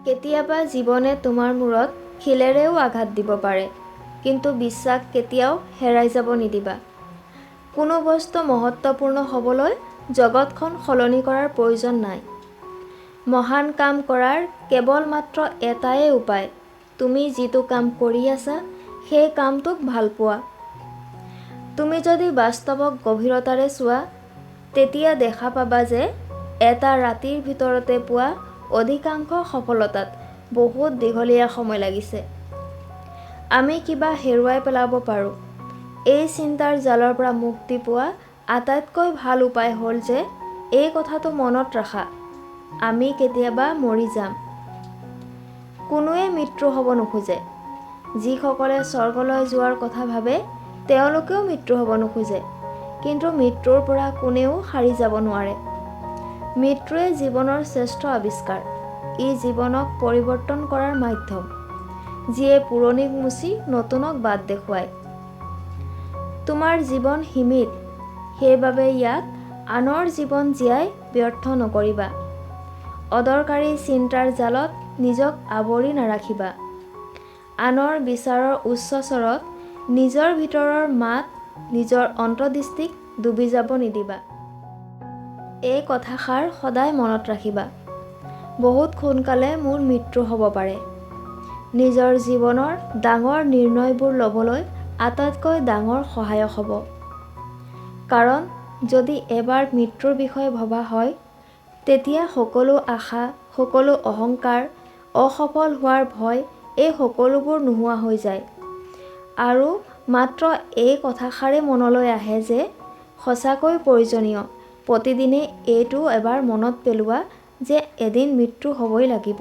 কেতিয়াবা জীৱনে তোমাৰ মূৰত শিলেৰেও আঘাত দিব পাৰে, কিন্তু বিশ্বাস কেতিয়াও হেৰাই যাব নিদিবা। কোনো বস্তু মহত্বপূৰ্ণ হ'বলৈ জগতখন সলনি কৰাৰ প্ৰয়োজন নাই। মহান কাম কৰাৰ কেৱল মাত্ৰ এটাই উপায়, তুমি যিটো কাম কৰি আছা সেই কামটোক ভাল পোৱা। তুমি যদি বাস্তৱক গভীৰতাৰে চোৱা, তেতিয়া দেখা পাবা যে এটা ৰাতিৰ ভিতৰতে পোৱা অধিকাংশ সফলতাত বহুত দীঘলীয়া সময় লাগিছে। আমি কিবা হেৰুৱাই পেলাব পাৰোঁ। এই চিন্তাৰ জালৰ পৰা মুক্তি পোৱা আটাইতকৈ ভাল উপায় হ'ল যে এই কথাটো মনত ৰাখা, আমি কেতিয়াবা মৰি যাম। কোনোৱে মৃত্যু হ'ব নোখোজে। যিসকলে স্বৰ্গলৈ যোৱাৰ কথা ভাবে তেওঁলোকেও মৃত্যু হ'ব নোখোজে, কিন্তু মৃত্যুৰ পৰা কোনেও সাৰি যাব নোৱাৰে। মৃত্যুৱে জীৱনৰ শ্ৰেষ্ঠ আৱিষ্কাৰ। ই জীৱনক পৰিৱৰ্তন কৰাৰ মাধ্যম, যিয়ে পুৰণিক মুচি নতুনক বাট দেখুৱায়। তোমাৰ জীৱন সীমিত, সেইবাবে ইয়াক আনৰ জীৱন জীয়াই ব্যৰ্থ নকৰিবা। অদৰকাৰী চিন্তাৰ জালত নিজক আৱৰি নাৰাখিবা। আনৰ বিচাৰৰ উচ্চ স্বৰত নিজৰ ভিতৰৰ মাত, নিজৰ অন্তৰ্দৃষ্টিক ডুবি যাব নিদিবা। এই কথাষাৰ সদায় মনত ৰাখিবা, বহুত সোনকালে মোৰ মৃত্যু হ'ব পাৰে। নিজৰ জীৱনৰ ডাঙৰ নিৰ্ণয়বোৰ ল'বলৈ আটাইতকৈ ডাঙৰ সহায়ক হ'ব। কাৰণ যদি এবাৰ মৃত্যুৰ বিষয়ে ভবা হয়, তেতিয়া সকলো আশা, সকলো অহংকাৰ, অসফল হোৱাৰ ভয় এই সকলোবোৰ নোহোৱা হৈ যায়। আৰু মাত্ৰ এই কথাষাৰেই মনলৈ আহে যে সঁচাকৈ প্ৰয়োজনীয়, প্ৰতিদিনে এইটো এবাৰ মনত পেলোৱা যে এদিন মৃত্যু হ'বই লাগিব।